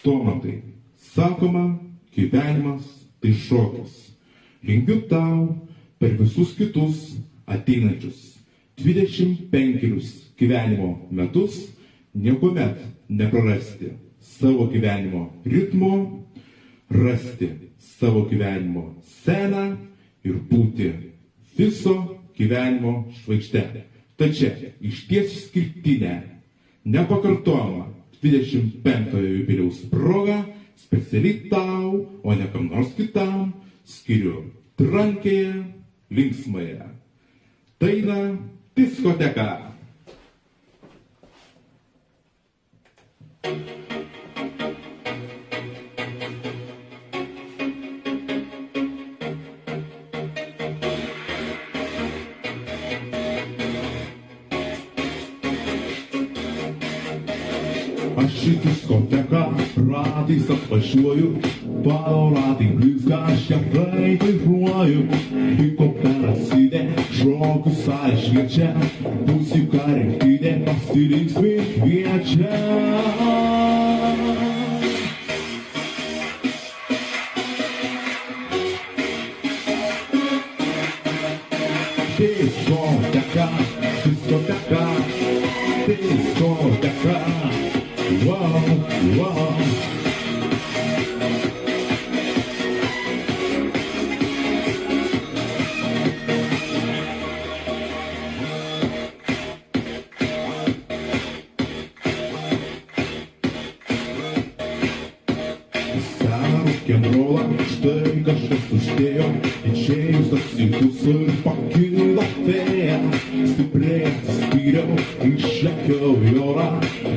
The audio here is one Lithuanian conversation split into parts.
Stomantai, sakoma, gyvenimas tai šokis. Linkiu tau per visus kitus ateinančius 25 gyvenimo metus niekuomet neprarasti savo gyvenimo ritmo, rasti savo gyvenimo sceną ir būti viso gyvenimo žvaigždė. Tačiau išties išskirtinė, nepakartojama 25-ojo jubiliejaus proga specialiai tau, o ne kam nors kitam, skiriu trankiąją, linksmąją dainą Diskoteka. Aš į diskoteką ratais atvažiuoju, palo ratai blizga, aš ją vairuoju. Vyko per atsidė, šokių salė šviečia, muzika rinktinė pasilinksmint kviečia. Diskoteka, diskoteka, diskoteka. Wow, wow. Rock'n'rollą, štai kažkas uždėjo, išėjus atsitus ir pakilo vėjas. Stipriai atsispyriau, išlekiau į orą,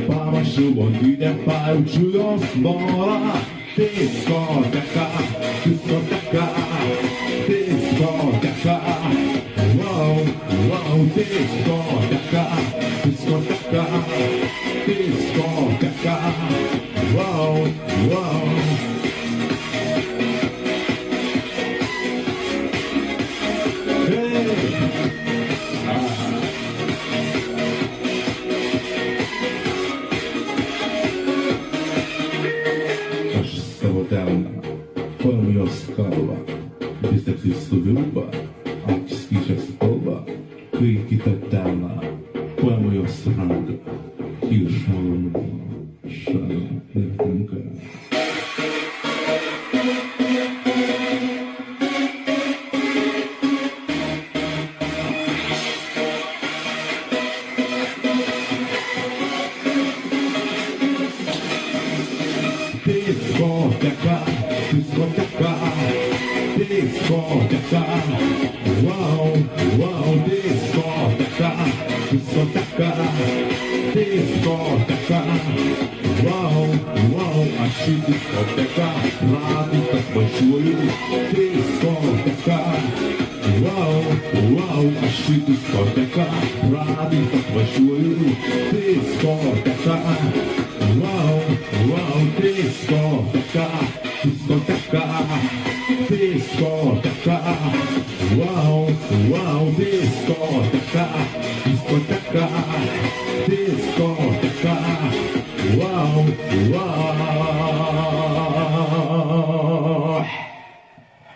pamačiau blondinę, pajaučiu jos norą. Diskoteka, diskoteka, diskoteka. Wow, wow, diskoteka, diskoteka, diskoteka. Wow, wow. Aš savo delną, paimu jos kalbą, bicepsai suvilpa, akis keičia spalvą, kai kitą delną, paimu jos ranką, iš malonumo, šalia netinka. Diskoteka, diskoteka, diskoteka. Wow, wow, diskoteka, diskoteka, diskoteka. Wow, wow, aš į diskoteką ratais atvažiuoju. Diskoteka. Wow, wow, aš į diskoteką ratais atvažiuoju. Diskoteka. Wow, wow, diskoteka, diskoteka, diskoteka. Wow, wow, diskoteka, diskoteka.